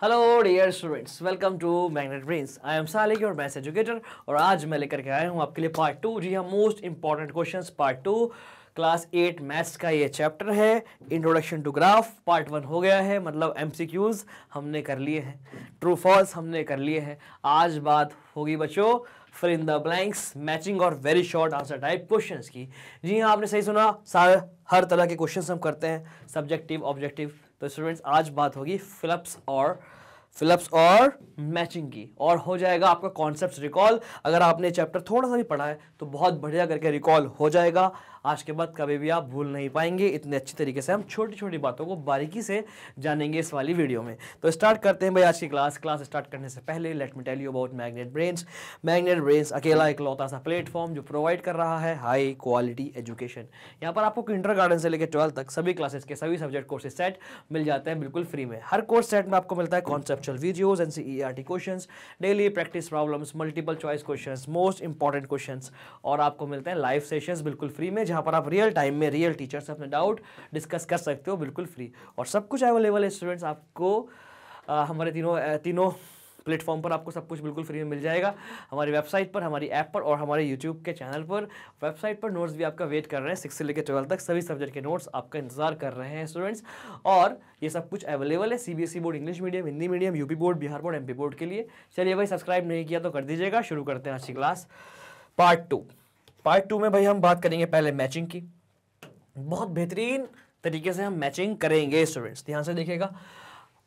Hello dear students, welcome to Magnet brains. I am Salik, your maths educator, और आज मैं लेकर के आया हूँ आपके लिए पार्ट 2। जी हाँ, most important questions part 2, class 8 maths का ये चैप्टर है। इंट्रोडक्शन टू ग्राफ पार्ट 1 हो गया है, मतलब एमसीक्यूज हमने कर लिए हैं, ट्रू फॉल्स हमने कर लिए हैं। आज बात होगी बच्चों fill in the blanks, matching और very short answer type questions की। जी हाँ, आपने सही सुना, हर तरह के क्वेश्चंस हम करते हैं, सब्जेक्टिव ऑब्जेक्टिव। तो स्टूडेंट्स आज बात होगी फिलअप्स और मैचिंग की, और हो जाएगा आपका कॉन्सेप्ट्स रिकॉल। अगर आपने चैप्टर थोड़ा सा भी पढ़ा है तो बहुत बढ़िया करके रिकॉल हो जाएगा। आज के बाद कभी भी आप भूल नहीं पाएंगे, इतने अच्छी तरीके से हम छोटी छोटी बातों को बारीकी से जानेंगे इस वाली वीडियो में। तो स्टार्ट करते हैं भाई आज की क्लास स्टार्ट करने से पहले let me tell you about Magnet Brains. Magnet Brains अकेला इकलौता सा प्लेटफॉर्म जो प्रोवाइड कर रहा है हाई क्वालिटी एजुकेशन। यहाँ पर आपको किंडरगार्टन से लेकर 12 तक सभी क्लासेस के सभी सब्जेक्ट कोर्सेज सेट मिल जाते हैं बिल्कुल फ्री में। हर कोर्स सेट में आपको मिलता है conceptual videos, NCERT questions, daily practice problems, multiple choice questions, most important questions, और आपको मिलते हैं लाइव सेशंस बिल्कुल फ्री में, जहां पर आप रियल टाइम में रियल टीचर से अपने डाउट डिस्कस कर सकते हो बिल्कुल फ्री। और सब कुछ अवेलेबल है स्टूडेंट्स, आपको हमारे तीनों प्लेटफॉर्म पर आपको सब कुछ बिल्कुल फ्री में मिल जाएगा। हमारी वेबसाइट पर, हमारी ऐप पर और हमारे यूट्यूब के चैनल पर। वेबसाइट पर नोट्स भी आपका वेट कर रहे हैं, 6 से लेकर 12 तक सभी सब्जेक्ट के नोट्स आपका इंतजार कर रहे हैं स्टूडेंट्स। और ये सब कुछ अवेलेबल है CBSE board, English medium, Hindi medium, UP board, Bihar board, MP board के लिए। चलिए भाई, सब्सक्राइब नहीं किया तो कर दीजिएगा। शुरू करते हैं आज की क्लास पार्ट 2 में भाई हम बात करेंगे पहले मैचिंग की। बहुत बेहतरीन तरीके से हम मैचिंग करेंगे स्टूडेंट्स, ध्यान से देखिएगा।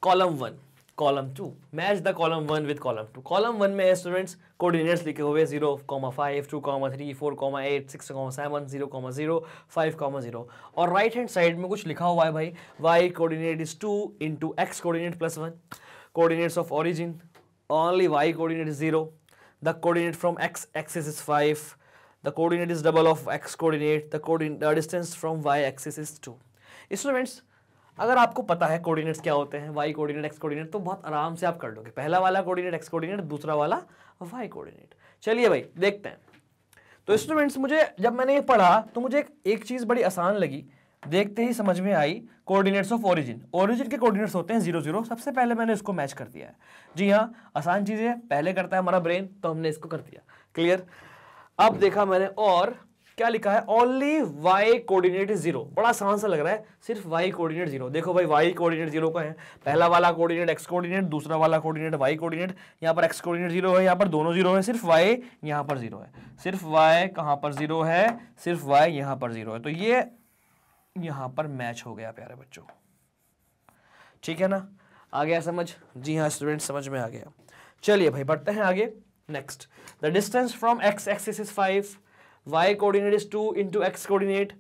Column 1 column 2, match the column 1 with column 2। Column 1 में स्टूडेंट्स कोऑर्डिनेट्स लिखे हुए 0,5, 2,3, 4,8, 6,7, 0,0, 5,0, और राइट हैंड साइड में कुछ लिखा हुआ है भाई, y coordinate is 2 into x coordinate plus 1, coordinates of origin only y coordinate is 0, the coordinate from x axis is 5, the coordinate is double of x coordinate, the distance from y axis is 2। Students अगर आपको पता है coordinates क्या होते हैं, y coordinate, x coordinate, तो बहुत आराम से आप कर लोगे। पहला वाला कोऑर्डिनेट x कोऑर्डिनेट, दूसरा वाला y कोऑर्डिनेट। चलिए भाई देखते हैं। तो स्टूडेंट्स मुझे जब मैंने ये पढ़ा तो मुझे एक चीज बड़ी आसान लगी, देखते ही समझ में आई। कोऑर्डिनेट्स ऑफ ओरिजिन के कोऑर्डिनेट्स होते हैं 0, 0। सबसे पहले मैंने इसको मैच कर दिया है। जी हाँ, आसान चीज है, पहले करता है हमारा ब्रेन, तो हमने इसको कर दिया क्लियर। अब देखा मैंने और क्या लिखा है, ओनली y कोऑर्डिनेट इज 0। बड़ा आसान सा लग रहा है, सिर्फ y कोऑर्डिनेट 0। देखो भाई, y कोऑर्डिनेट 0 का है, पहला वाला कोऑर्डिनेट x कोऑर्डिनेट, दूसरा वाला कोऑर्डिनेट y कोऑर्डिनेट। यहाँ पर x कोऑर्डिनेट 0 है, यहाँ पर दोनों 0 है, सिर्फ y यहाँ पर 0 है, सिर्फ y कहाँ पर 0 है, सिर्फ y यहाँ पर 0 है। तो ये यहाँ पर मैच हो गया प्यारे बच्चों, ठीक है ना। आ गया समझ? जी हाँ स्टूडेंट, समझ में आ गया। चलिए भाई बढ़ते हैं आगे। Next, the distance from x axis is 5, y coordinate is 2 into x coordinate,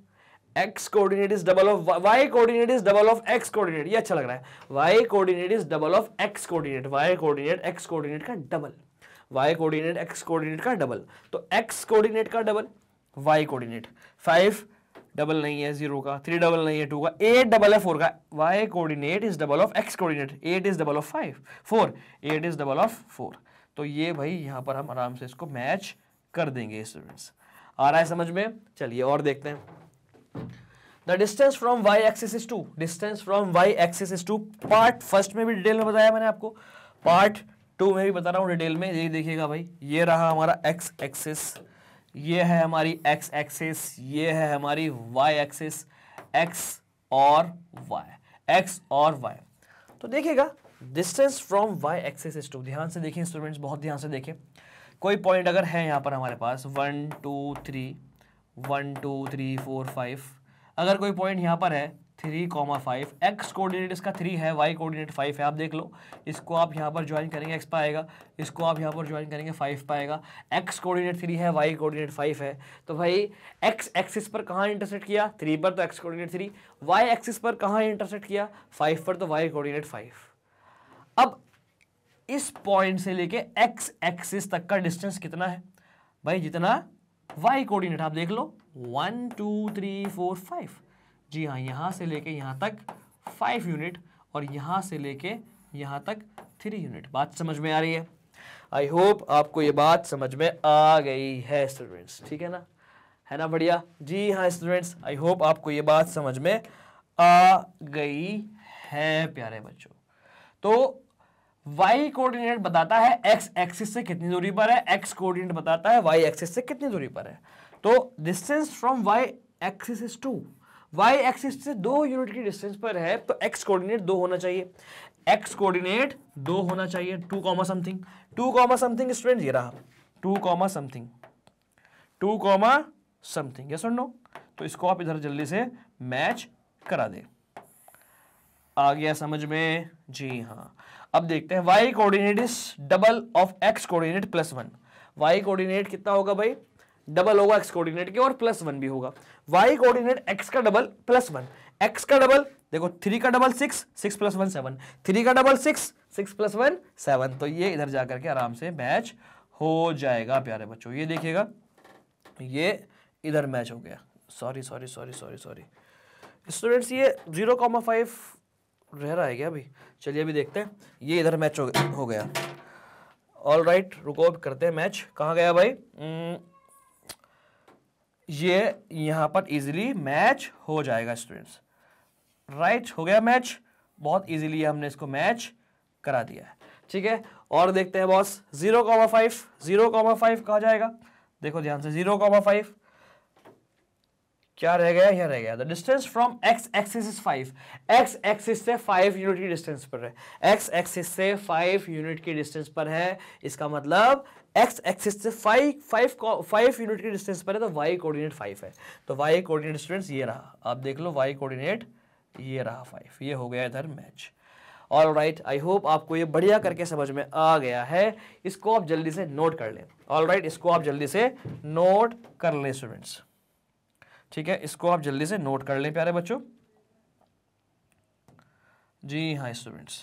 x coordinate is double of y coordinate is double of x coordinate. ये अच्छा लग रहा है, y coordinate is double of x coordinate, y coordinate x coordinate का double, y coordinate x coordinate का double. तो x coordinate का double, y coordinate 5 double नहीं है 0 का, 3 डबल नहीं है 2 का, 8 डबल है 4 का। y coordinate is double of x coordinate, 8 is double of 4, 8 is double of 4। तो ये भाई यहाँ पर हम आराम से इसको मैच कर देंगे स्टूडेंट्स। आ रहा है समझ में? चलिए और देखते हैं। The distance from y axis is 2, distance from y axis is 2। Part first में भी डिटेल में बताया मैंने आपको, पार्ट 2 में भी बता रहा हूँ डिटेल में। ये देखिएगा भाई, ये रहा हमारा x एक्सिस, ये है हमारी x एक्सिस, ये है हमारी y एक्सिस, x और y। तो देखिएगा distance from y axis is 2। ध्यान से देखिए स्टूडेंट्स, बहुत ध्यान से देखें। कोई पॉइंट अगर है यहाँ पर हमारे पास 1 2 3 4 5, अगर कोई पॉइंट यहाँ पर है 3,5, x कोऑर्डिनेट इसका 3 है, y कोऑर्डिनेट 5 है। आप देख लो, इसको आप यहाँ पर ज्वाइन करेंगे x पाएगा, इसको आप यहाँ पर ज्वाइन करेंगे 5 पाएगा। x कोऑर्डिनेट 3 है, y कोऑर्डिनेट 5 है। तो भाई x एक्सिस पर कहाँ इंटरसेक्ट किया? 3 पर, तो x कोऑर्डिनेट 3। y एक्सिस पर कहाँ इंटरसेक्ट किया? 5 पर, तो y कोऑर्डिनेट 5। अब इस पॉइंट से लेके x एक्सिस तक का डिस्टेंस कितना है भाई? जितना y कोऑर्डिनेट, आप देख लो 1 2 3 4 5। जी हाँ, यहां से लेके यहां तक 5 यूनिट, और यहां से लेके यहां तक 3 यूनिट। बात समझ में आ रही है? आई होप आपको ये बात समझ में आ गई है स्टूडेंट्स, ठीक है ना, है ना बढ़िया? जी हाँ स्टूडेंट्स, आई होप आपको ये बात समझ में आ गई है प्यारे बच्चों। तो y कोऑर्डिनेट बताता है x एक्सिस से कितनी दूरी पर है, x कोऑर्डिनेट बताता है y एक्सिस से कितनी दूरी पर है। तो distance from y axis is 2, y axis से 2 यूनिट की डिस्टेंस पर है तो x कोऑर्डिनेट 2 होना चाहिए, x कोऑर्डिनेट 2 होना चाहिए, 2 comma something, 2 comma something student ये रहा 2 comma something, 2 comma something, yes और नो। तो इसको आप इधर जल्दी से मैच करा दें। आ गया समझ में? जी हाँ। अब देखते हैं y coordinate is double of x coordinate plus 1। y coordinate कितना होगा भाई? डबल होगा x कोऑर्डिनेट के और प्लस 1 भी होगा। y कोऑर्डिनेट x का डबल प्लस 1, x का डबल देखो 3 का डबल 6, 6 प्लस 1 7, 3 का डबल 6, 6 प्लस 1 7। तो ये इधर जाकर के आराम से मैच हो जाएगा प्यारे बच्चों। ये देखिएगा ये इधर मैच हो गया। Sorry sorry sorry sorry sorry students, ये 0,5 रह रहा है क्या अभी? चलिए अभी देखते हैं। ये इधर मैच हो गया। ऑल राइट, रुको करते हैं मैच। कहाँ गया भाई? ये यहाँ पर इजीली मैच हो जाएगा स्टूडेंट्स। राइट, हो गया मैच। बहुत इजीली हमने इसको मैच करा दिया है। ठीक है, और देखते हैं बॉस 0,5, 0,5 कहाँ जाएगा? देखो ध्यान से, 0,5 क्या रह गया? यह रह गया। The distance from x axis is 5, x axis से 5 यूनिट की डिस्टेंस पर है, x एक्सिस से 5 यूनिट की डिस्टेंस पर है। इसका मतलब x एक्सिस से 5 यूनिट की डिस्टेंस पर है तो y कोऑर्डिनेट 5 है। तो y कोऑर्डिनेट स्टूडेंट्स ये रहा, आप देख लो y कोऑर्डिनेट ये रहा 5। ये हो गया इधर match. All right, I hope आपको ये बढ़िया करके समझ में आ गया है। इसको आप जल्दी से नोट कर लें। ऑल राइट, इसको आप जल्दी से नोट कर लें स्टूडेंट्स। ठीक है, इसको आप जल्दी से नोट कर लें प्यारे बच्चों। जी हाँ स्टूडेंट्स,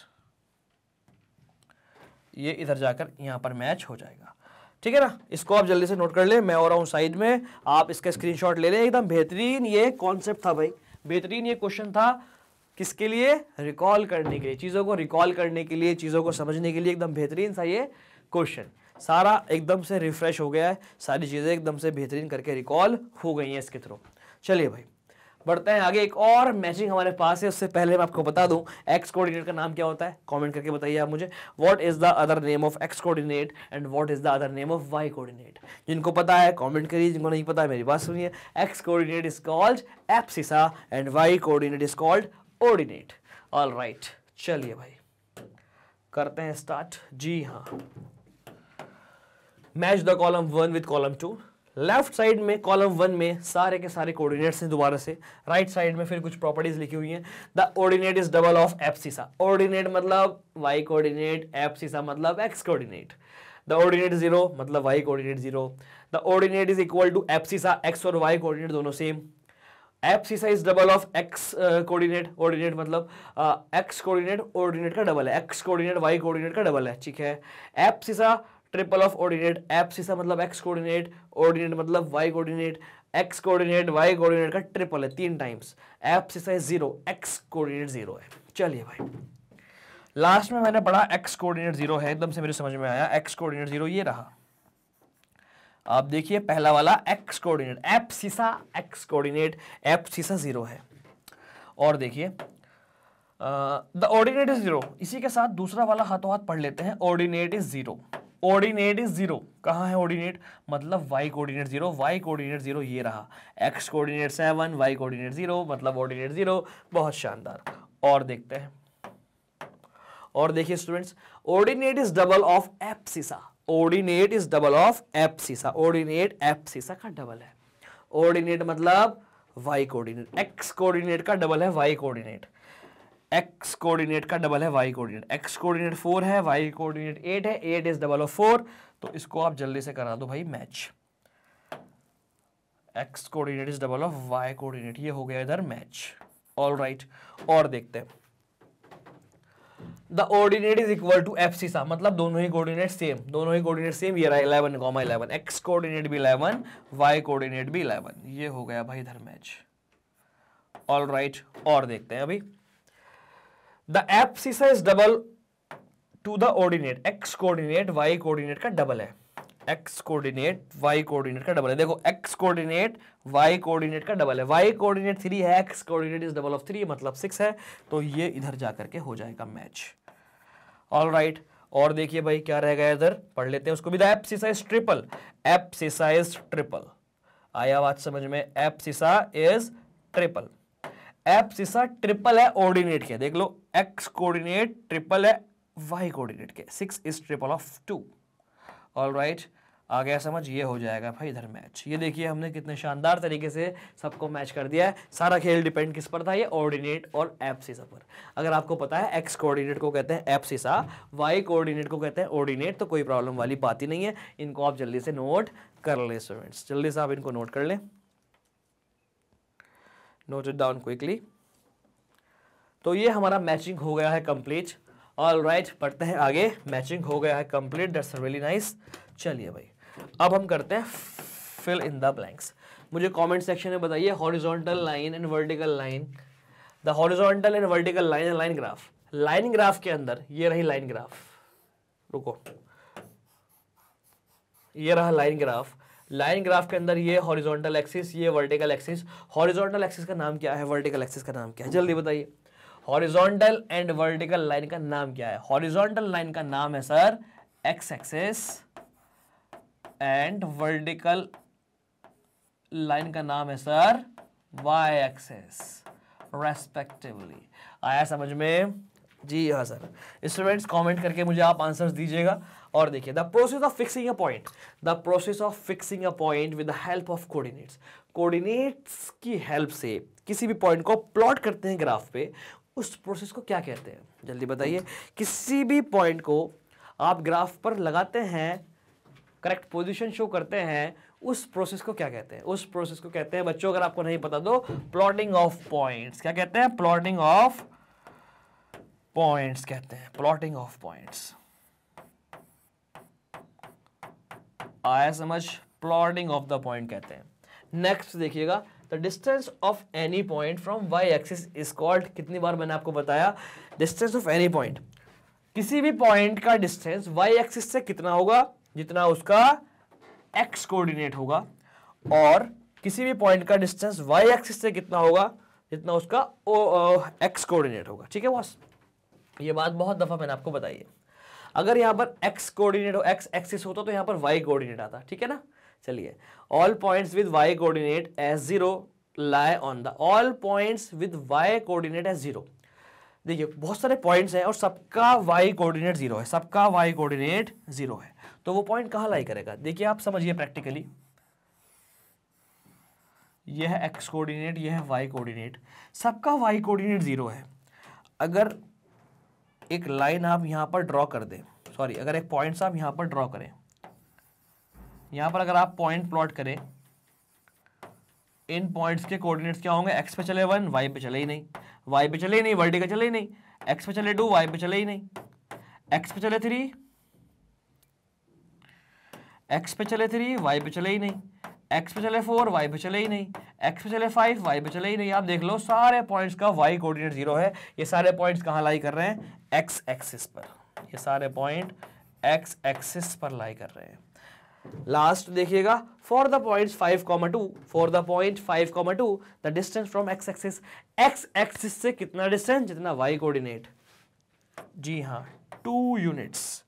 ये इधर जाकर यहां पर मैच हो जाएगा। ठीक है ना, इसको आप जल्दी से नोट कर लें। मैं और हूं साइड में, आप इसका स्क्रीनशॉट ले लें। एकदम बेहतरीन ये कॉन्सेप्ट था भाई, बेहतरीन ये क्वेश्चन था। किसके लिए? रिकॉल करने के लिए, चीज़ों को रिकॉल करने के लिए, चीज़ों को समझने के लिए एकदम बेहतरीन था ये क्वेश्चन। सारा एकदम से रिफ्रेश हो गया है, सारी चीज़ें एकदम से बेहतरीन करके रिकॉल हो गई हैं इसके थ्रू। चलिए भाई बढ़ते हैं आगे। एक और मैचिंग हमारे पास है, उससे पहले मैं आपको बता दूं एक्स कोऑर्डिनेट का नाम क्या होता है। कमेंट करके बताइए आप मुझे, what is the other name of x coordinate and what is the other name of y coordinate. जिनको पता है कमेंट करिए, जिनको नहीं पता है मेरी बात सुनिए। X coordinate is called abscissa and y coordinate is called ordinate. All right, चलिए भाई करते हैं स्टार्ट। जी हाँ, match the column 1 with column 2। Left side में कॉलम 1 में सारे के सारे कोऑर्डिनेट्स हैं दोबारा से। राइट साइड में फिर कुछ प्रॉपर्टीज लिखी हुई हैं। The ordinate is double of abscissa. Ordinate मतलब वाई कोऑर्डिनेट, एब्सिसा मतलब एक्स कोऑर्डिनेट। द ऑर्डिनेट 0 मतलब y coordinate 0। The ordinate is equal to abscissa, x और वाई कोऑर्डिनेट दोनों same. Abscissa is double of x coordinate, ordinate मतलब x coordinate ordinate का double है, x coordinate y coordinate का double है। ठीक है, abscissa triple of ordinate, abscissa मतलब एक्स कोऑर्डिनेट, ऑर्डिनेट मतलब y coordinate, x coordinate y coordinate का ट्रिपल है 3 times. Abscissa is 0, x coordinate 0 है। चलिए भाई लास्ट में मैंने पढ़ा एक्स कोऑर्डिनेट 0 है, एकदम से मेरे समझ में आया एक्स कोऑर्डिनेट 0 ये रहा। आप देखिए पहला वाला x coordinate, abscissa x coordinate, abscissa 0 है। और देखिए द ऑर्डिनेट इज 0, इसी के साथ दूसरा वाला हाथों हाथ पढ़ लेते हैं। ऑर्डिनेट इज 0, ऑर्डिनेट इज 0, कहाँ है ऑर्डिनेट? मतलब वाई कोऑर्डिनेट 0, वाई कोऑर्डिनेट 0 ये रहा। एक्स कोऑर्डिनेट 7, वाई कोऑर्डिनेट 0 मतलब ऑर्डिनेट 0। बहुत शानदार। और देखते हैं, और देखिए students, ordinate is double of abscissa. Ordinate is double of abscissa, ordinate abscissa का डबल है। ऑर्डिनेट मतलब वाई कोऑर्डिनेट, एक्स कोऑर्डिनेट का डबल है वाई कोऑर्डिनेट, एक्स कोऑर्डिनेट का डबल है वाई कोऑर्डिनेट। एक्स कोऑर्डिनेट 4 है, वाई कोऑर्डिनेट 8 है, 8 is double of 4। तो इसको आप जल्दी से करा दो भाई match. X coordinate is double of y coordinate, ये हो गया इधर मैच। ऑल राइट, और देखते हैं the ordinate is equal to abscissa मतलब दोनों ही कोऑर्डिनेट सेम, दोनों ही कोऑर्डिनेट सेम। ये रहा 11,11, एक्स कोऑर्डिनेट भी 11, वाई कोऑर्डिनेट भी 11। ये हो गया भाई इधर मैच। ऑल राइट, और देखते हैं अभी the abscissa is double to the ordinate, x coordinate y coordinate का डबल है, एक्स कोऑर्डिनेट वाई कोऑर्डिनेट का डबल है। देखो एक्स कोऑर्डिनेट वाई कोऑर्डिनेट का डबल है, वाई कोऑर्डिनेट 3 है, x coordinate is double of 3 मतलब 6 है। तो ये इधर जाकर के हो जाएगा मैच। ऑल राइट, और देखिए भाई क्या रह गया इधर, पढ़ लेते हैं उसको भी। The abscissa triple, abscissa is triple, आया बात समझ में, abscissa is triple. Abscissa triple है ऑर्डिनेट के, देख लो एक्स कोऑर्डिनेट ट्रिपल है वाई कोऑर्डिनेट के, 6 इज ट्रिपल ऑफ 2। ऑलराइट, आ गया समझ, ये हो जाएगा भाई इधर मैच। ये देखिए हमने कितने शानदार तरीके से सबको मैच कर दिया है। सारा खेल डिपेंड किस पर था, ये ऑर्डिनेट और एब्सिसा पर। अगर आपको पता है एक्स कोऑर्डिनेट को कहते हैं एब्सिसा, वाई कोऑर्डिनेट को कहते हैं ऑर्डिनेट, तो कोई प्रॉब्लम वाली बात ही नहीं है। इनको आप जल्दी से नोट कर ले स्टूडेंट्स, जल्दी से आप इनको नोट कर लें, नोट इट डाउन क्विकली। तो ये हमारा मैचिंग हो गया है कंप्लीट। ऑलराइट, पढ़ते हैं आगे। मैचिंग हो गया है कंप्लीट, दैट्स रियली नाइस। चलिए भाई अब हम करते हैं फिल इन द ब्लैंक्स। मुझे कमेंट सेक्शन में बताइए horizontal line and vertical line, the horizontal and vertical line and line graph. Line graph के अंदर ये रही लाइन ग्राफ, रुको, ये रहा लाइन ग्राफ। लाइन ग्राफ के अंदर ये हॉरिजॉन्टल एक्सिस, ये वर्टिकल एक्सिस। हॉरिजॉन्टल एक्सिस का नाम क्या है, वर्टिकल एक्सिस का नाम क्या है, जल्दी बताइए। हॉरिजॉन्टल एंड वर्टिकल लाइन का नाम क्या है? हॉरिजॉन्टल लाइन का नाम है sir x axis and vertical line का नाम है सर वाई एक्सिस रेस्पेक्टिवली। आया समझ में? जी हाँ सर। स्टूडेंट्स कमेंट करके मुझे आप आंसर्स दीजिएगा। और देखिए the process of fixing a point, the process of fixing a point with the help of coordinates. Coordinates की हेल्प से किसी भी पॉइंट को प्लॉट करते हैं ग्राफ पे, उस प्रोसेस को क्या कहते हैं? जल्दी बताइए। किसी भी पॉइंट को आप ग्राफ पर लगाते हैं, करेक्ट पोजीशन शो करते हैं, उस प्रोसेस को क्या कहते हैं? उस प्रोसेस को कहते हैं बच्चों, अगर आपको नहीं पता तो प्लॉटिंग ऑफ पॉइंट्स। क्या कहते हैं? प्लॉटिंग ऑफ पॉइंट्स कहते हैं, प्लॉटिंग ऑफ पॉइंट्स। आया समझ? प्लॉटिंग ऑफ द पॉइंट कहते हैं। नेक्स्ट देखिएगा, the distance of any point from y axis is called. कितनी बार मैंने आपको बताया, डिस्टेंस ऑफ एनी पॉइंट, किसी भी पॉइंट का डिस्टेंस वाई एक्सिस से कितना होगा? जितना उसका एक्स कोऑर्डिनेट होगा। और किसी भी पॉइंट का डिस्टेंस वाई एक्सिस से कितना होगा? जितना उसका एक्स कोऑर्डिनेट होगा। ठीक है बॉस, ये बात बहुत दफा मैंने आपको बताई है। अगर यहाँ पर एक्स कोऑर्डिनेट हो, एक्स एक्सिस होता तो यहाँ पर वाई कोऑर्डिनेट आता। ठीक है ना? चलिए, all points with y coordinate as zero lie on the, all points with y coordinate as zero. देखिए बहुत सारे पॉइंट्स हैं और सबका वाई कोऑर्डिनेट जीरो है, सबका वाई कोऑर्डिनेट जीरो है, तो वो पॉइंट कहाँ लाई करेगा? देखिए आप समझिए प्रैक्टिकली, यह है एक्स कोऑर्डिनेट, यह है वाई कोऑर्डिनेट, सबका वाई कोऑर्डिनेट जीरो है। अगर एक लाइन आप यहां पर ड्रॉ कर दें, सॉरी, अगर एक पॉइंट आप यहां पर ड्रॉ करें, यहां पर अगर आप पॉइंट प्लॉट करें, इन पॉइंट्स के कोऑर्डिनेट्स क्या होंगे? एक्स पे चले 1, वाई पे चले ही नहीं, वाई पे चले ही नहीं, वर्टिकल चले ही नहीं, एक्स पे चले 2, वाई पे चले ही नहीं, एक्स पे चले 3, एक्स पे चले 3, वाई पे चले ही नहीं, एक्स पे चले 4, वाई पे चले ही नहीं, एक्स पे चले 5, वाई पे चले ही नहीं। आप देख लो सारे पॉइंट्स का वाई कोऑर्डिनेट जीरो है। ये सारे पॉइंट्स कहाँ लाई कर रहे हैं? एक्स एक्सिस पर। ये सारे पॉइंट एक्स एक्सिस पर लाई कर रहे हैं। लास्ट देखिएगा, for the points 5,2, for the point 5,2 the distance from x axis, x axis से कितना डिस्टेंस? जितना वाई कोऑर्डिनेट। जी हाँ, 2 यूनिट्स।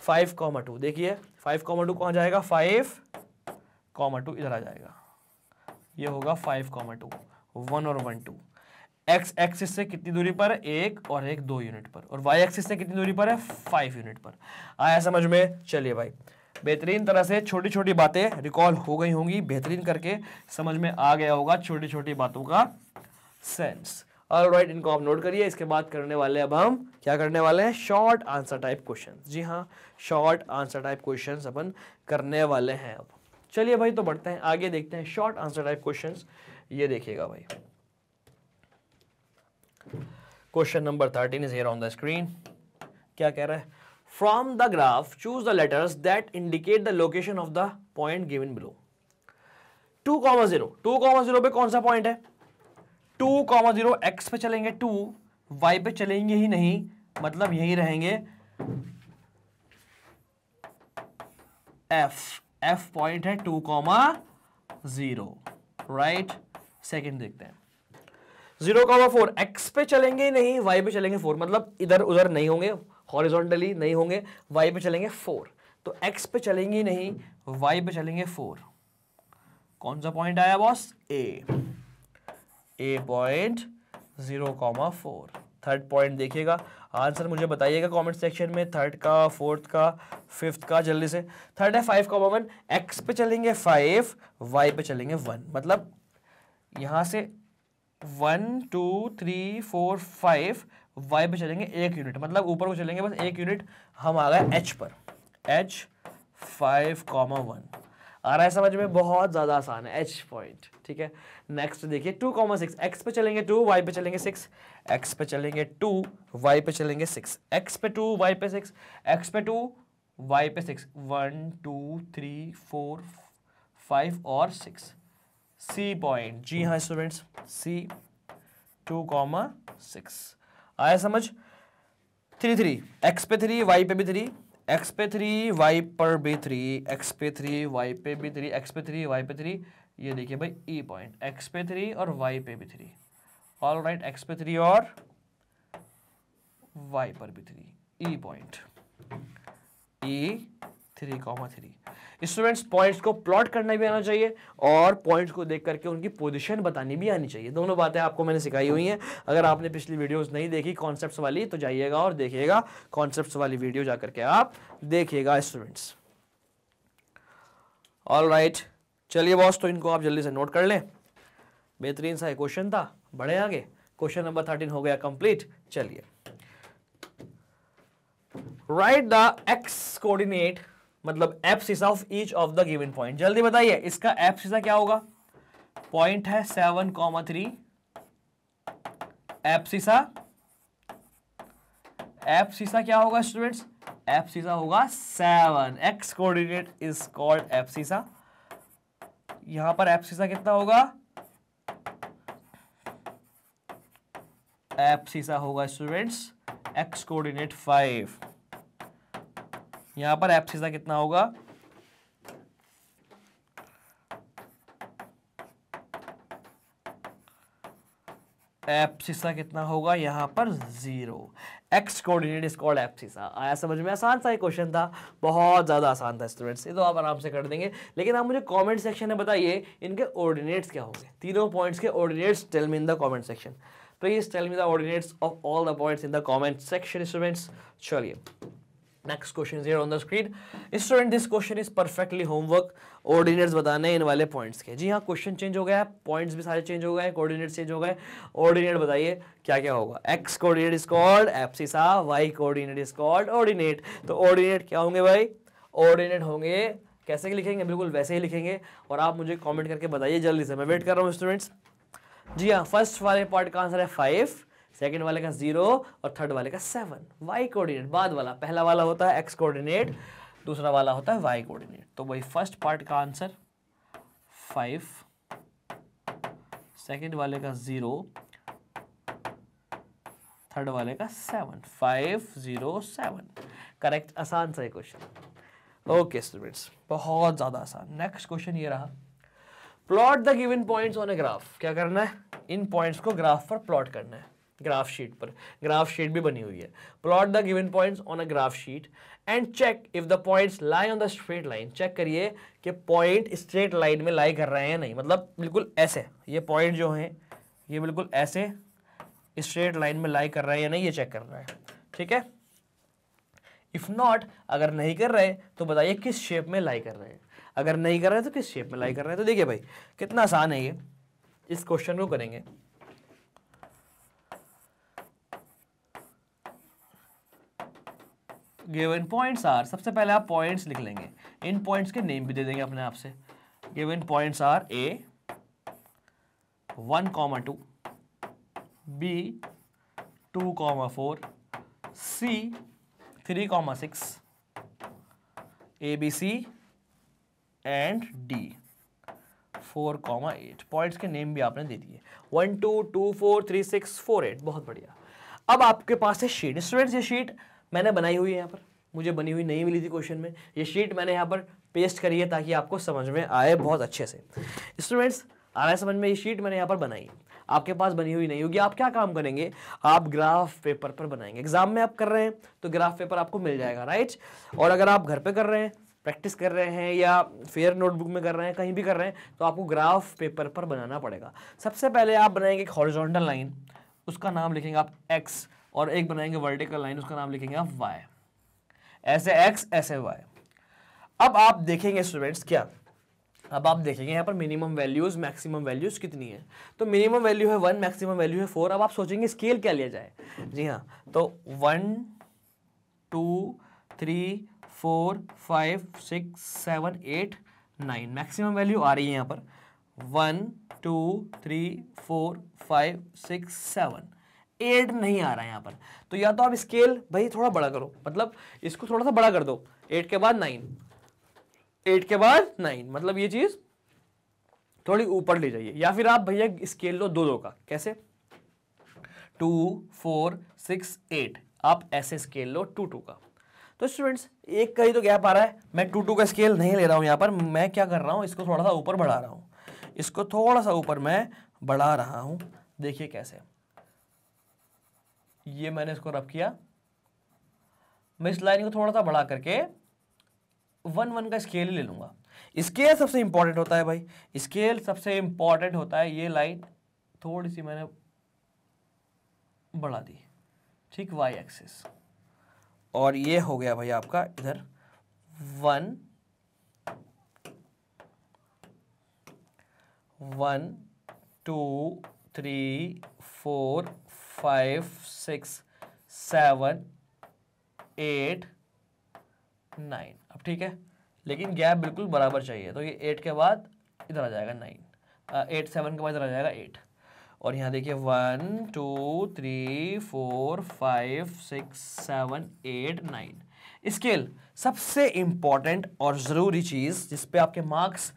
5,2 देखिए, 5,2 कहाँ जाएगा? 5,2 इधर आ जाएगा, ये होगा 5,2, 1 और 1 2। एक्स एक्सिस से कितनी दूरी पर? 1 और 1 2 यूनिट पर। और वाई एक्सिस से कितनी दूरी पर है? 5 यूनिट पर। आया समझ में? चलिए भाई, बेहतरीन तरह से छोटी छोटी बातें रिकॉल हो गई होंगी, बेहतरीन करके समझ में आ गया होगा छोटी छोटी बातों का सेंस। ऑलराइट, इनको आप नोट करिए। इसके बाद करने वाले, अब हम क्या करने वाले हैं? Short answer type question. जी हाँ, शॉर्ट आंसर टाइप क्वेश्चन अपन करने वाले हैं अब। चलिए भाई, तो बढ़ते हैं आगे, देखते हैं शॉर्ट आंसर टाइप क्वेश्चंस। ये देखिएगा भाई, question number 13 is here on the screen. क्या कह रहा है? From the graph choose the letters that indicate the location of the point given below. 2,0, 2,0 पे कौन सा पॉइंट है? 2,0 एक्स पे चलेंगे 2, वाई पे चलेंगे ही नहीं, मतलब यही रहेंगे। एफ पॉइंट है 2,0, राइट। सेकंड देखते हैं, 0,4 एक्स पे चलेंगे ही नहीं, वाई पे चलेंगे 4, मतलब इधर उधर नहीं होंगे, हॉरिजॉन्टली नहीं होंगे, वाई पे चलेंगे 4, तो एक्स पे चलेंगे नहीं, वाई पे चलेंगे 4। कौन सा पॉइंट आया बॉस? ए पॉइंट 0,4। थर्ड पॉइंट देखिएगा, आंसर मुझे बताइएगा कमेंट सेक्शन में, थर्ड का, फोर्थ का, फिफ्थ का, जल्दी से। थर्ड है 5,1, एक्स पे चलेंगे 5, वाई पे चलेंगे 1, मतलब यहां से 1 2 3 4 5, वाई पे चलेंगे 1 यूनिट, मतलब ऊपर को चलेंगे बस 1 यूनिट। हम आ गए एच पर, एच 5,1 आ रहा है समझ में? बहुत ज्यादा आसान है एच पॉइंट, ठीक है। नेक्स्ट देखिए 2,6, एक्स पे चलेंगे 2, वाई पे चलेंगे 6, एक्स पे चलेंगे 2, वाई पे चलेंगे 6, एक्स पे 2, वाई पे 6, एक्स पे 2, वाई पे 6, 1 2 3 4 5 और 6, सी पॉइंट। जी हाँ स्टूडेंट्स, सी 2,6 आया समझ? 3 एक्स पे 3, वाई पे भी 3, एक्स पे 3, वाई पर भी 3, एक्स पे 3, वाई पे भी 3, एक्स पे 3, वाई पे 3, ये देखिए भाई ई पॉइंट, एक्स पे 3 और वाई पे भी 3, ऑल राइट, एक्स पे 3 और वाई पर भी 3, ई पॉइंट, ई 3,3। स्टूडेंट्स पॉइंट्स को प्लॉट करना भी आना चाहिए और पॉइंट्स को देख करके उनकी पोजीशन बतानी भी आनी चाहिए। दोनों बातें आपको मैंने सिखाई हुई हैं। अगर आपने पिछली वीडियोस नहीं देखी कॉन्सेप्ट्स वाली तो जाइएगा और देखिएगा, कॉन्सेप्ट्स वाली वीडियो जाकर के आप देखिएगा स्टूडेंट्स। ऑल राइट, चलिए बॉस, तो इनको आप जल्दी से नोट कर लें। बेहतरीन सा क्वेश्चन था, बढ़े आगे। क्वेश्चन नंबर 13 हो गया कंप्लीट। चलिए, राइट द एक्स कोऑर्डिनेट, मतलब abscess of each of the given point. जल्दी बताइए इसका एब्सिसा क्या होगा? पॉइंट है 7,3, एब्सिसा, एब्सिसा क्या होगा स्टूडेंट्स? एब्सिसा होगा 7, x coordinate is called abscissa. यहां पर एब्सिसा कितना होगा? एब्सिसा होगा स्टूडेंट्स एक्स कोऑर्डिनेट 5। यहां पर एब्सिसा कितना होगा? एब्सिसा कितना होगा यहां पर? 0। X coordinate is called abscissa. आया समझ में? आसान सा ही क्वेश्चन था, बहुत ज्यादा आसान था स्टूडेंट्स, ये तो आप आराम से कर देंगे। लेकिन आप मुझे कमेंट सेक्शन में बताइए इनके ऑर्डिनेट्स क्या होंगे, तीनों पॉइंट्स के ordinates tell me in the comment section. Please tell me the ordinates of all the points in the comment section students. चलिए, next question is here on the screen. Student this question is perfectly homework. Ordinates बताने हैं इन वाले points के। जी हाँ, question change हो गया है, points भी सारे चेंज हो गए, कोऑर्डिनेट्स चेंज हो गए। ऑर्डिनेट बताइए क्या क्या होगा? X coordinate is called abscissa, y coordinate is called ordinate. तो ऑर्डिनेट क्या होंगे भाई? ऑर्डिनेट होंगे, कैसे लिखेंगे? बिल्कुल वैसे ही लिखेंगे और आप मुझे कॉमेंट करके बताइए जल्दी से, मैं वेट कर रहा हूँ स्टूडेंट्स। जी हाँ, फर्स्ट वाले पार्ट का आंसर है 5, सेकंड वाले का 0 और थर्ड वाले का 7। वाई कोऑर्डिनेट बाद वाला, पहला वाला होता है एक्स कोऑर्डिनेट, दूसरा वाला होता है वाई कोऑर्डिनेट। तो वही फर्स्ट पार्ट का आंसर 5, सेकंड वाले का 0, थर्ड वाले का 7, 5 0 7। करेक्ट, आसान सा क्वेश्चन। ओके स्टूडेंट्स, बहुत ज्यादा आसान। नेक्स्ट क्वेश्चन ये रहा, plot the given points on a graph. क्या करना है? इन पॉइंट्स को ग्राफ पर प्लॉट करना है, ग्राफ शीट पर। ग्राफ शीट भी बनी हुई है। Plot the given points on a graph sheet and check if the points lie on the straight line. Check करिए कि पॉइंट स्ट्रेट लाइन में लाई कर रहे हैं या नहीं, मतलब बिल्कुल ऐसे, ये पॉइंट जो है ये बिल्कुल ऐसे स्ट्रेट लाइन में लाई कर रहे हैं या नहीं, ये चेक करना है, ठीक है। इफ नॉट, अगर नहीं कर रहे तो बताइए किस शेप में लाई कर रहे हैं। अगर नहीं कर रहे तो किस शेप में लाई कर रहे हैं। तो देखिए भाई कितना आसान है ये, इस क्वेश्चन को करेंगे। गिवन पॉइंट्स आर, सबसे पहले आप पॉइंट्स लिख लेंगे, इन पॉइंट्स के नेम भी दे देंगे अपने आप से। Given points are A 1,2, B 2,4, C 3,6, A B C and D 4,8। Points के नेम भी आपने दे दिए, 1 2 2 4 3 6 4 8। बहुत बढ़िया। अब आपके पास है शीट। स्टूडेंट्स ये शीट मैंने बनाई हुई है, यहाँ पर मुझे बनी हुई नहीं मिली थी क्वेश्चन में, ये शीट मैंने यहाँ पर पेस्ट करी है ताकि आपको समझ में आए बहुत अच्छे से। स्टूडेंट्स आ रहा है समझ में? ये शीट मैंने यहाँ पर बनाई। आपके पास बनी हुई नहीं होगी। आप क्या काम करेंगे, आप ग्राफ पेपर पर बनाएंगे। एग्जाम में आप कर रहे हैं तो ग्राफ पेपर आपको मिल जाएगा, राइट। और अगर आप घर पे कर रहे हैं, प्रैक्टिस कर रहे हैं, या फेयर नोटबुक में कर रहे हैं, कहीं भी कर रहे हैं, तो आपको ग्राफ पेपर पर बनाना पड़ेगा। सबसे पहले आप बनाएंगे एक हॉरिजॉन्टल लाइन, उसका नाम लिखेंगे आप एक्स, और एक बनाएंगे वर्टिकल लाइन, उसका नाम लिखेंगे आप वाई। ऐसे एक्स ऐसे वाई। अब आप देखेंगे स्टूडेंट्स क्या, अब आप देखेंगे यहाँ पर मिनिमम वैल्यूज मैक्सिमम वैल्यूज कितनी है। तो मिनिमम वैल्यू है 1, मैक्सिमम वैल्यू है 4। अब आप सोचेंगे स्केल क्या लिया जाए। जी हाँ, तो 1 2 3 4 5 6 7 8 9 मैक्सिमम वैल्यू आ रही है यहाँ पर 1 2 3 4 5 6 7 8 नहीं आ रहा है यहाँ पर। तो या तो आप स्केल भाई थोड़ा बड़ा करो, मतलब इसको थोड़ा सा बड़ा कर दो, 8 के बाद 9, 8 के बाद 9, मतलब ये चीज थोड़ी ऊपर ले जाइए। या फिर आप भैया स्केल लो 2 2 का, कैसे 2 4 6 8, आप ऐसे स्केल लो 2 2 का। तो स्टूडेंट्स एक का ही तो गैप आ रहा है, मैं 2 2 का स्केल नहीं ले रहा हूं यहाँ पर, मैं क्या कर रहा हूं, इसको थोड़ा सा ऊपर बढ़ा रहा हूं, इसको थोड़ा सा ऊपर मैं बढ़ा रहा हूं। देखिए कैसे, ये मैंने इसको रब किया, मैं इस लाइन को थोड़ा सा बढ़ा करके 1 1 का स्केल ही ले लूंगा। स्केल सबसे इंपॉर्टेंट होता है भाई, स्केल सबसे इंपॉर्टेंट होता है। ये लाइन थोड़ी सी मैंने बढ़ा दी, ठीक, वाई एक्सिस, और ये हो गया भाई आपका इधर 1 1 2 3 4 5 6 7 8 9। अब ठीक है, लेकिन गैप बिल्कुल बराबर चाहिए। तो ये 8 के बाद इधर आ जाएगा 9, 8 7 के बाद इधर आ जाएगा 8, और यहाँ देखिए 1 2 3 4 5 6 7 8 9। स्केल सबसे इंपॉर्टेंट और ज़रूरी चीज़ जिस पे आपके मार्क्स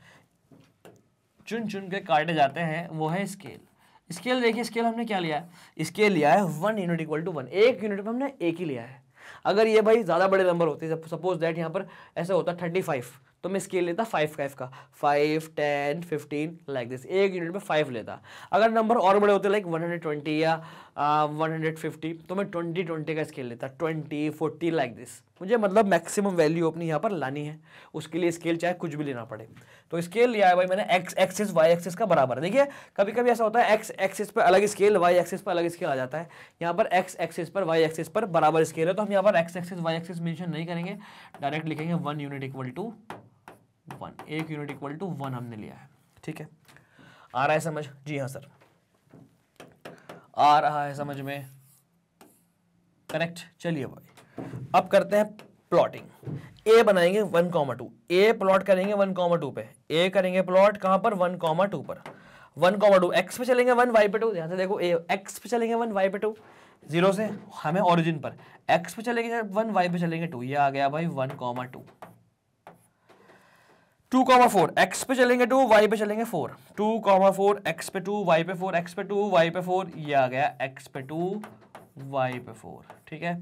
चुन चुन के काटे जाते हैं वो है स्केल। स्केल देखिए, स्केल हमने क्या लिया है, स्केल लिया है 1 यूनिट इक्वल टू 1, 1 यूनिट में हमने एक ही लिया है। अगर ये भाई ज़्यादा बड़े नंबर होते, सपोज दैट यहाँ पर ऐसा होता 35, तो मैं स्केल लेता 5 का 5 10 15 लाइक दिस, 1 यूनिट में 5 लेता। अगर नंबर और बड़े होते लाइक 120 या 150, तो मैं 20 का स्केल लेता, 20 40 लाइक दिस। मुझे मतलब मैक्सिमम वैल्यू अपनी यहाँ पर लानी है, उसके लिए स्केल चाहे कुछ भी लेना पड़े। तो स्केल लिया है भाई मैंने एक्स एक्सिस वाई एक्सिस का बराबर है। देखिए कभी कभी ऐसा होता है एक्स एक्सिस पर अलग स्केल, वाई एक्सिस पर अलग स्केल आ जाता है। यहाँ पर एक्स एक्सिस पर वाई एक्सिस पर बराबर स्केल है, तो हम यहाँ पर X axis Y axis mention नहीं करेंगे, डायरेक्ट लिखेंगे 1 unit equal to 1, 1 unit equal to 1 हमने लिया है। ठीक है, आ रहा है समझ? जी हाँ सर, आ रहा है समझ में, करेक्ट। चलिए भाई अब करते हैं प्लॉटिंग। ए बनाएंगे 1,2, ए प्लॉट करेंगे 1,2 पे, ए करेंगे प्लॉट कहां पर 1,2 पर, 1,2 एक्स पे चलेंगे 1 वाई पे 2, ध्यान से देखो, ए एक्स पे चलेंगे 1 वाई पे 2, 0 से हमें ओरिजिन पर, एक्स पे चलेंगे 1 वाई पे चलेंगे 2, ये आ गया भाई 1,2। 2,4 एक्स पे चलेंगे 2 वाई पे चलेंगे 4, 2,4 एक्स पे 2 वाई पे 4, एक्स पे 2 वाई पे 4, ये आ गया एक्स पे 2 वाई पे 4। ठीक है,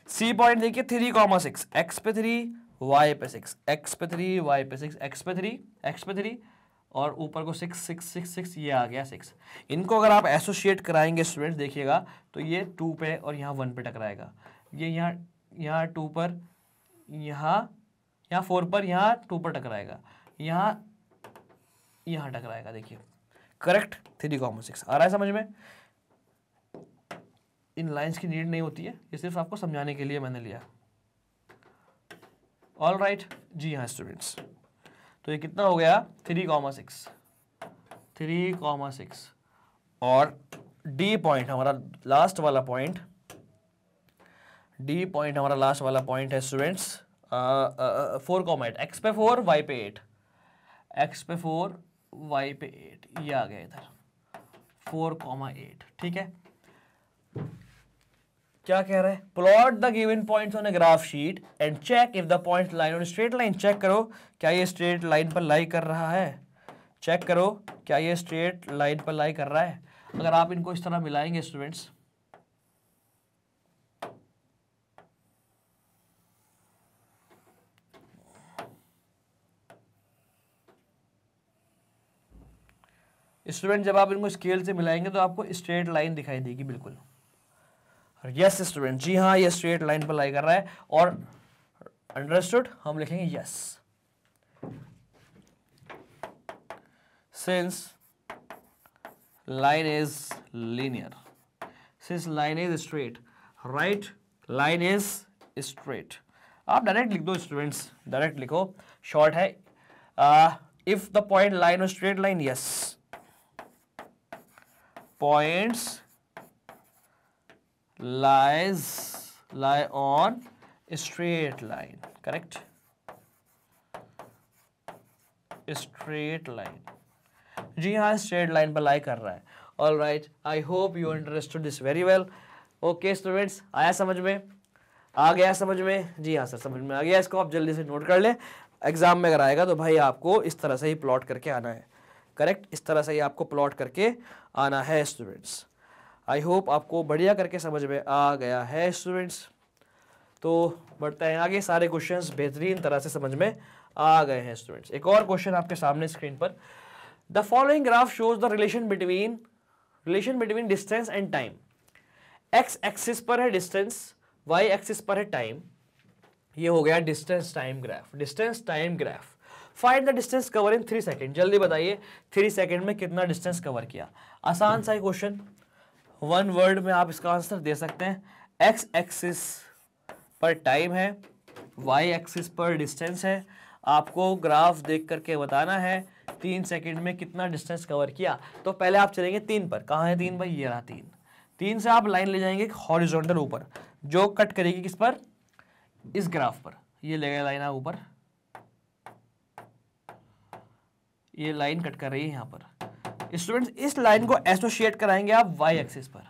सी पॉइंट देखिए 3,6 एक्स पे 3 वाई पे 6, एक्स पे 3 वाई पे 6, एक्स पे 3 एक्स पे 3, और ऊपर को 6 6 6 6, ये आ गया 6। इनको अगर आप एसोसिएट कराएंगे स्टूडेंट्स देखिएगा तो ये 2 पे और यहाँ 1 पे टकराएगा, ये यहाँ 2 पर, यहाँ 4 पर, यहाँ 2 पर टकराएगा, यहाँ टकराएगा। देखिए करेक्ट, 3,6 आ रहा है समझ में? इन लाइंस की नीड नहीं होती है, ये सिर्फ आपको समझाने के लिए मैंने लिया। ऑल राइट, जी हाँ स्टूडेंट्स, तो ये कितना हो गया 3,6, 3,6, और डी पॉइंट हमारा लास्ट वाला पॉइंट, डी पॉइंट हमारा लास्ट वाला पॉइंट है स्टूडेंट्स 4,8, एक्स पे 4 वाई पे 8, एक्स पे 4 वाई पे 8, ये आ गया इधर 4,8। ठीक है, क्या कह रहा है, plot the given points on a graph sheet and check if the points line on straight line. Check करो क्या ये स्ट्रेट लाइन पर लाई कर रहा है, चेक करो क्या ये स्ट्रेट लाइन पर लाई कर रहा है। अगर आप इनको इस तरह मिलाएंगे स्टूडेंट्स, स्टूडेंट जब आप इनको स्केल से मिलाएंगे तो आपको स्ट्रेट लाइन दिखाई देगी बिल्कुल। यस स्टूडेंट, जी हाँ, ये स्ट्रेट लाइन पर लाई कर रहा है। और अंडरस्टूड, हम लिखेंगे yes. Since line is linear, since line is straight, right, line is straight। आप डायरेक्ट लिख दो स्टूडेंट्स, डायरेक्ट लिखो, शॉर्ट है। If the point line on straight line, yes, points lie on straight line, correct, straight line, जी हाँ, straight line पर lie कर रहा है। All right, I hope you understood this very well. Okay students, आया समझ में, आ गया समझ में? जी हाँ सर, समझ में आ गया। इसको आप जल्दी से नोट कर ले, एग्जाम में अगर आएगा तो भाई आपको इस तरह से ही प्लॉट करके आना है, करेक्ट, इस तरह से ही आपको प्लॉट करके आना है स्टूडेंट्स। आई होप आपको बढ़िया करके समझ में आ गया है स्टूडेंट्स। तो बढ़ते हैं आगे, सारे क्वेश्चंस बेहतरीन तरह से समझ में आ गए हैं स्टूडेंट्स। एक और क्वेश्चन आपके सामने स्क्रीन पर, the following graph shows the relation between distance and time. X axis पर है डिस्टेंस, वाई एक्सिस पर है टाइम। ये हो गया distance time graph, distance time graph. Find the distance cover in 3 second. जल्दी बताइए 3 सेकेंड में कितना डिस्टेंस कवर किया। आसान सा क्वेश्चन, 1 वर्ड में आप इसका आंसर दे सकते हैं। एक्स एक्सिस पर टाइम है, वाई एक्सिस पर डिस्टेंस है। आपको ग्राफ देख करके बताना है 3 सेकंड में कितना डिस्टेंस कवर किया। तो पहले आप चलेंगे 3 पर। कहाँ है 3 भाई? ये रहा 3। 3 से आप लाइन ले जाएंगे हॉरिजॉन्टल ऊपर, जो कट करेगी किस पर? इस ग्राफ पर। ये ले गया लाइन आप ऊपर, ये लाइन कट कर रही है यहाँ पर। स्टूडेंट्स, इस लाइन को एसोसिएट कराएंगे आप वाई एक्सिस पर।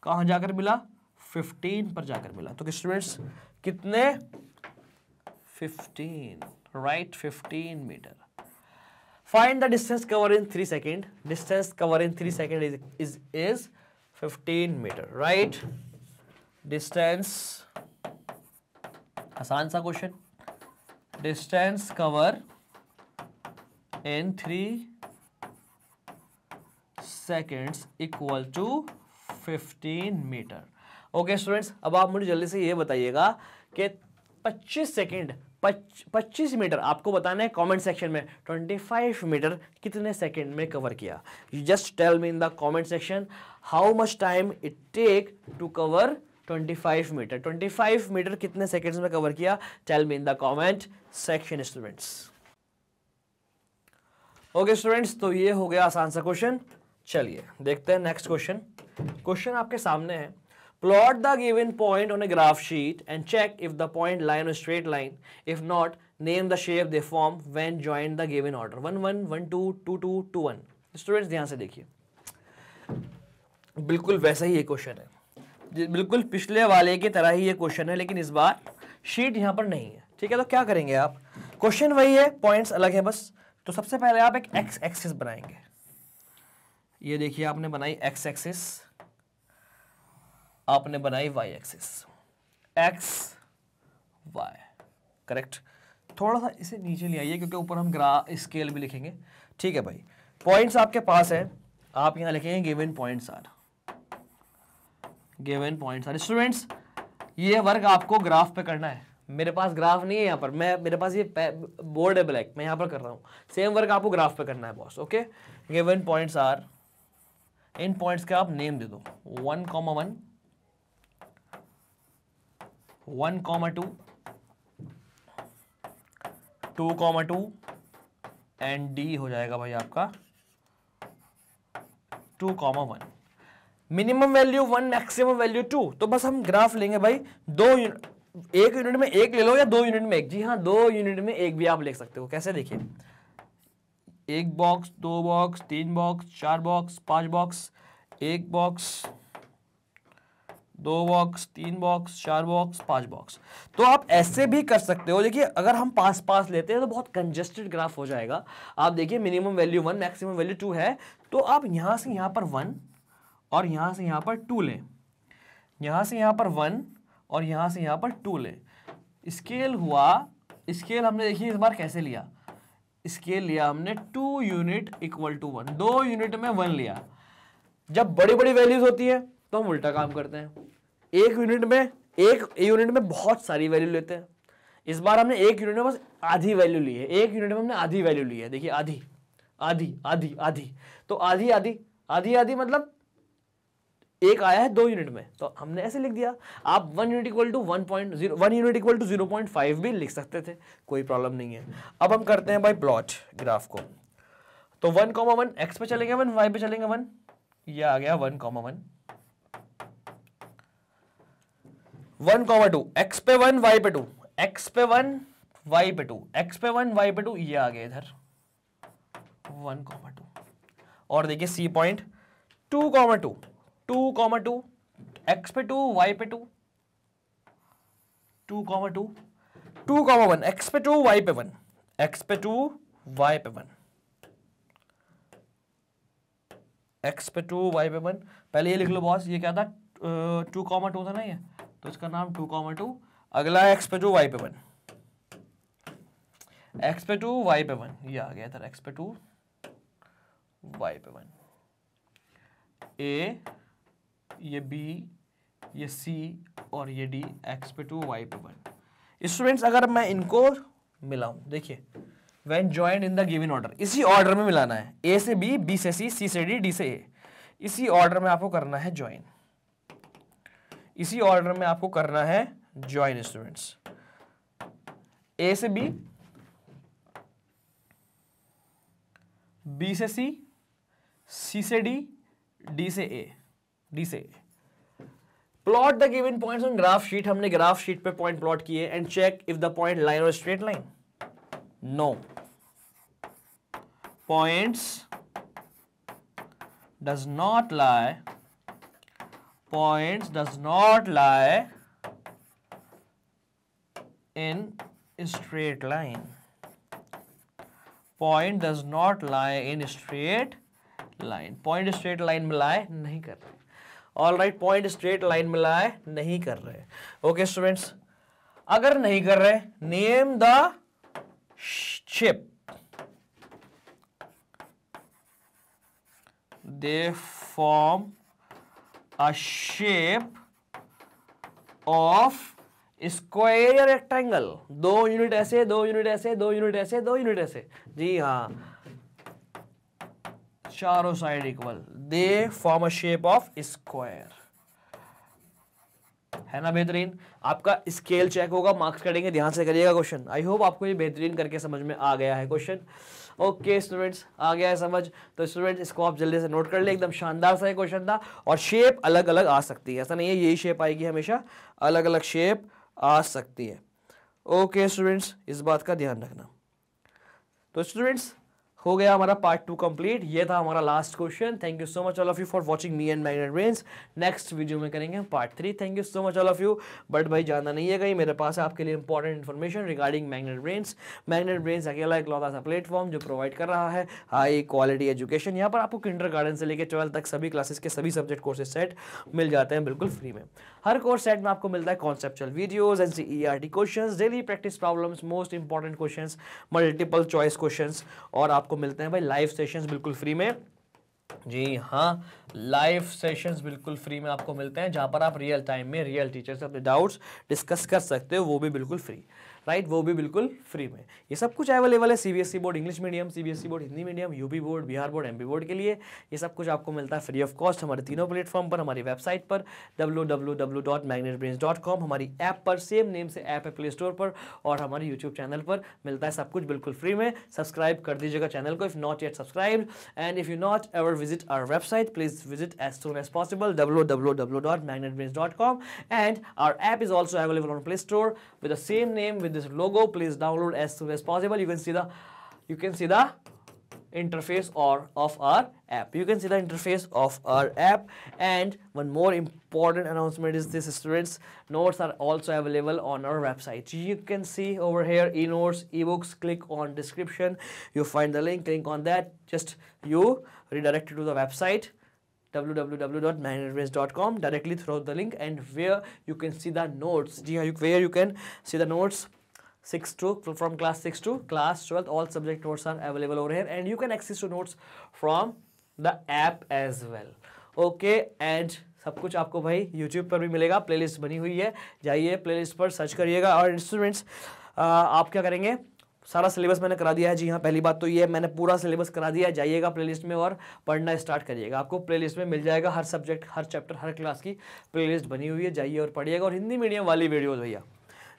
कहाँ जाकर मिला? 15 पर जाकर मिला। तो स्टूडेंट्स कितने? 15, right, 15 metre. Find the distance covered in 3 seconds. Distance covered in 3 seconds is 15 meter, right? Distance, आसान सा question. Distance cover in 3 seconds equal to 15 meter. Okay students, अब आप मुझे जल्दी से ये बताइएगा कि 25 मीटर आपको बताना है कमेंट सेक्शन में। 25 मीटर कितने सेकंड में कवर किया? You just tell me in the comment section how much time it take to cover 25 metre. 25 metre कितने सेकंड्स में कवर किया? Tell me in the comment section students. Okay students, तो ये हो गया आसान सा क्वेश्चन। चलिए देखते हैं नेक्स्ट क्वेश्चन। क्वेश्चन आपके सामने है, plot the given point on a graph sheet and check if the point lie on a straight line. If not, name the shape they form when joined the given order. 1 1 1 2 2 2 2 1। Students ध्यान से देखिए, बिल्कुल वैसा ही ये question है, बिल्कुल पिछले वाले की तरह ही ये क्वेश्चन है, लेकिन इस बार शीट यहाँ पर नहीं है। ठीक है, तो क्या करेंगे आप? क्वेश्चन वही है, पॉइंट्स अलग है बस। तो सबसे पहले आप एक एक्स एक्सिस बनाएंगे। ये देखिए, आपने बनाई एक्स एक्सिस, आपने बनाई Y axis, X Y, correct. थोड़ा सा इसे नीचे ले आइए क्योंकि ऊपर हम स्केल भी लिखेंगे। ठीक है भाई, पॉइंट्स आपके पास है, आप यहां लिखेंगे given points are, given points are. Students, ये वर्क आपको ग्राफ पे करना है। मेरे पास ग्राफ नहीं है यहाँ पर, मेरे पास ये बोर्ड है ब्लैक, मैं यहाँ पर कर रहा हूँ। सेम वर्क आपको ग्राफ पे करना है boss. Okay, given points are, इन पॉइंट्स के आप नेम दे दो। 1, 1, 1, 2, 2, 2 एंड डी हो जाएगा भाई आपका 2, 1। Minimum value 1, maximum value 2। तो बस हम ग्राफ लेंगे भाई, 1 यूनिट में 1 ले लो या 2 यूनिट में 1। जी हाँ, 2 यूनिट में 1 भी आप लिख सकते हो। कैसे? देखिए, 1 box, 2 box, 3 box, 4 box, 5 box, 1 box, 2 box, 3 box, 4 box, 5 box. तो आप ऐसे भी कर सकते हो। देखिए, अगर हम पास लेते हैं तो बहुत कंजेस्टेड ग्राफ हो जाएगा। आप देखिए, मिनिमम वैल्यू 1, मैक्सिमम वैल्यू 2 है, तो आप यहां से यहां पर 1 और यहां से यहां पर 2 लें, यहां से यहां पर 1 और यहां से यहां पर 2 लें। स्केल हुआ, स्केल हमने देखिए इस बार कैसे लिया, स्केल लिया हमने 2 यूनिट इक्वल टू 1, 2 यूनिट में 1 लिया। जब बड़ी बड़ी वैल्यूज होती है तो हम उल्टा काम करते हैं, एक यूनिट में बहुत सारी वैल्यू लेते हैं। इस बार हमने एक यूनिट में बस आधी वैल्यू ली है, एक यूनिट में हमने आधी वैल्यू ली है। देखिए आधी आधी आधी आधी, तो आधी आधी आधी आधी मतलब एक आया है 2 यूनिट में, तो हमने ऐसे लिख दिया। आप 1 unit equal to 1.0, 1 unit equal to 0.5 भी लिख सकते थे, कोई प्रॉब्लम नहीं है। अब हम करते हैं भाई प्लॉट ग्राफ को। तो 1,1 एक्स पे चलेंगे 1, वाई पे चलेंगे 1, ये आ गया 1,1, 1,2 एक्स पे 1 वाई पे 2, एक्स पे 1 वाई पे 2, एक्स पे 1 वाई पे 2, ये आ गया इधर 1,2। और देखिए सी पॉइंट 2,2, 2,2 एक्स पे 2 वाई पे 2, 2,2, 2,1 एक्स पे 2 वाई पे 1, एक्स पे 2 वाई पे 1, एक्स पे 2 वाई पे 1। पहले ये लिख लो बॉस, ये क्या था 2,2 था ना ये, तो इसका नाम 2,2। अगला एक्स पे 2 वाई पे 1, एक्स पे 2 वाई पे 1, ये आ गया इधर एक्स पे 2 वाई पे 1। ए, ये बी, ये सी और ये डी, एक्स पे 2 वाई पे 1। स्टूडेंट्स अगर मैं इनको मिलाऊं, देखिए when joined in the given order, इसी ऑर्डर में मिलाना है, ए से बी, बी से सी से डी, डी से ए, इसी ऑर्डर में आपको करना है ज्वाइन, इसी ऑर्डर में आपको करना है ज्वाइन स्टूडेंट्स। ए से बी, बी से सी, सी से डी, डी से ए, डी से A. Plot the given points on graph sheet, हमने ग्राफ शीट पे पॉइंट प्लॉट किए and check if the point line और straight line. No, points does not lie, points does not lie in straight line, point does not lie in straight line, point straight line में lie नहीं कर रहे। All right, point straight line में lie नहीं कर रहे। Okay students, अगर नहीं कर रहे, name the shape, they form a shape of square या rectangle, 2 यूनिट ऐसे, 2 यूनिट ऐसे, 2 यूनिट ऐसे, 2 यूनिट ऐसे, जी हाँ, चारों side equal, they form a shape of square, है ना बेहतरीन। आपका स्केल चेक होगा, मार्क्स करेंगे, ध्यान से करिएगा क्वेश्चन। आई होप आपको ये बेहतरीन करके समझ में आ गया है क्वेश्चन। ओके स्टूडेंट्स, आ गया है समझ, तो स्टूडेंट्स इसको आप जल्दी से नोट कर ले, एकदम शानदार सा क्वेश्चन था। और शेप अलग अलग आ सकती है, ऐसा नहीं है यही शेप आएगी हमेशा, अलग अलग शेप आ सकती है। ओके स्टूडेंट्स, इस बात का ध्यान रखना। तो स्टूडेंट्स हो गया हमारा पार्ट 2 कंप्लीट, ये था हमारा last question. Thank you so much all of you for watching me and magnet brains. Next video में करेंगे part 3। Thank you so much all of you. But भाई जाना नहीं है कहीं, मेरे पास है आपके लिए important information regarding magnet Brains. Magnet Brains अकेला इकलौता सा प्लेटफॉर्म जो प्रोवाइड कर रहा है हाई क्वालिटी एजुकेशन। यहाँ पर आपको किंडरगार्टन से लेकर 12 तक सभी क्लासेस के सभी सब्जेक्ट कोर्सेज सेट मिल जाते हैं बिल्कुल फ्री में। हर कोर्स सेट में आपको मिलता है conceptual videos, NCERT questions, daily practice problems, most important questions, multiple choice questions, और आपको मिलते हैं भाई लाइव सेशंस बिल्कुल फ्री में। जी हाँ, लाइव सेशंस बिल्कुल फ्री में आपको मिलते हैं, जहां पर आप रियल टाइम में रियल टीचर से अपने डाउट्स डिस्कस कर सकते हो, वो भी बिल्कुल फ्री, राइट, वो भी बिल्कुल फ्री में। ये सब कुछ अवेलेबल है CBSE board English medium, CBSE board Hindi medium, UP board, Bihar board, MP board के लिए। ये सब कुछ आपको मिलता है फ्री ऑफ कॉस्ट हमारे तीनों प्लेटफॉर्म पर, हमारी वेबसाइट पर www.magnetbrains.com, हमारी ऐप पर, सेम नेम से ऐप है प्ले स्टोर पर, और हमारे यूट्यूब चैनल पर मिलता है सब कुछ बिल्कुल फ्री में। सब्सक्राइब कर दीजिएगा चैनल को if not yet subscribe, and if you not ever visit our website, please visit as soon as possible www.magnetbrains.com, and our app is also available on Play Store with the same name with this logo. Please download as soon as possible. You can see the interface of our app. You can see the interface of our app. And one more important announcement is this, students, notes are also available on our website. You can see over here e-notes, ebooks. Click on description, you find the link, click on that, just you redirect to the website www.magnetbrains.com, directly through the link, and where you can see the notes, where you can see the notes from class 6 to class 12. All subject notes are available over here and you can access to notes from the app as well. Okay, and सब कुछ आपको भाई YouTube पर भी मिलेगा, playlist बनी हुई है, जाइए प्लेलिस्ट पर सर्च करिएगा। और इंस्ट्रूमेंट्स आप क्या करेंगे, सारा सिलेबस मैंने करा दिया है। जी हाँ, पहली बात तो ये मैंने पूरा सिलेबस करा दिया है। जाइएगा प्लेलिस्ट में और पढ़ना स्टार्ट करिएगा। आपको प्लेलिस्ट में मिल जाएगा हर सब्जेक्ट, हर चैप्टर, हर क्लास की प्लेलिस्ट बनी हुई है, जाइए और पढ़िएगा। और हिंदी मीडियम वाली वीडियोज़ भैया,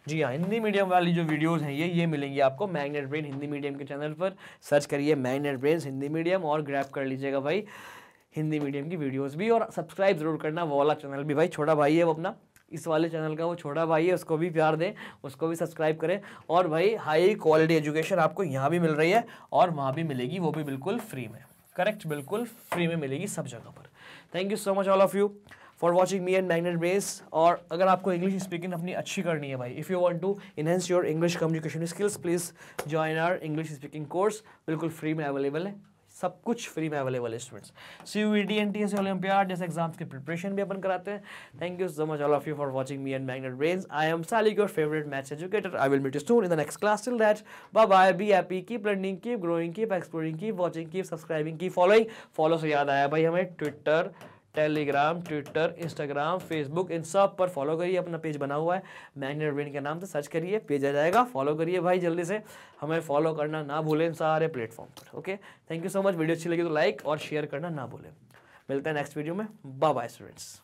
जी हाँ, हिंदी मीडियम वाली जो वीडियोस हैं ये मिलेंगी आपको मैग्नेट ब्रेन हिंदी मीडियम के चैनल पर। सर्च करिए मैग्नेट ब्रेन हिंदी मीडियम और ग्रैब कर लीजिएगा भाई हिंदी मीडियम की वीडियोस भी। और सब्सक्राइब जरूर करना, वो वाला चैनल भी भाई, छोटा भाई है वो अपना, इस वाले चैनल का वो छोटा भाई है, उसको भी प्यार दें, उसको भी सब्सक्राइब करें। और भाई हाई क्वालिटी एजुकेशन आपको यहाँ भी मिल रही है और वहाँ भी मिलेगी, वो भी बिल्कुल फ्री में। करेक्ट, बिल्कुल फ्री में मिलेगी सब जगह पर। Thank you so much all of you for watching me and magnet brains. और अगर आपको इंग्लिश स्पीकिंग अपनी अच्छी करनी है भाई, if you want to enhance your English communication skills, please join our English speaking course. बिल्कुल फ्री में अवेलेबल है, सब कुछ फ्री में अवेलेबल है स्टूडेंट्स। CUET NTS ओलंपियाड जैसे एग्जाम्स की प्रिपरेशन भी अपन कराते हैं। Thank you so much all of you for watching me and magnet brains. I am Salik, your favourite maths educator. I will meet you soon in the next class. Till that, bye bye, be happy, keep learning, keep growing, keep exploring, keep watching, keep subscribing, keep following. Follow से याद आया भाई, हमें Twitter, Telegram, Twitter, Instagram, Facebook, इन सब पर follow करिए। अपना पेज बना हुआ है मैग्नेट ब्रेन के नाम से, सर्च करिए, पेज आ जाएगा। फॉलो करिए भाई जल्दी से, हमें फॉलो करना ना भूलें इन सारे प्लेटफॉर्म पर। Okay, thank you so much. Video अच्छी लगी तो लाइक और शेयर करना ना भूलें। मिलते हैं नेक्स्ट वीडियो में। Bye bye students.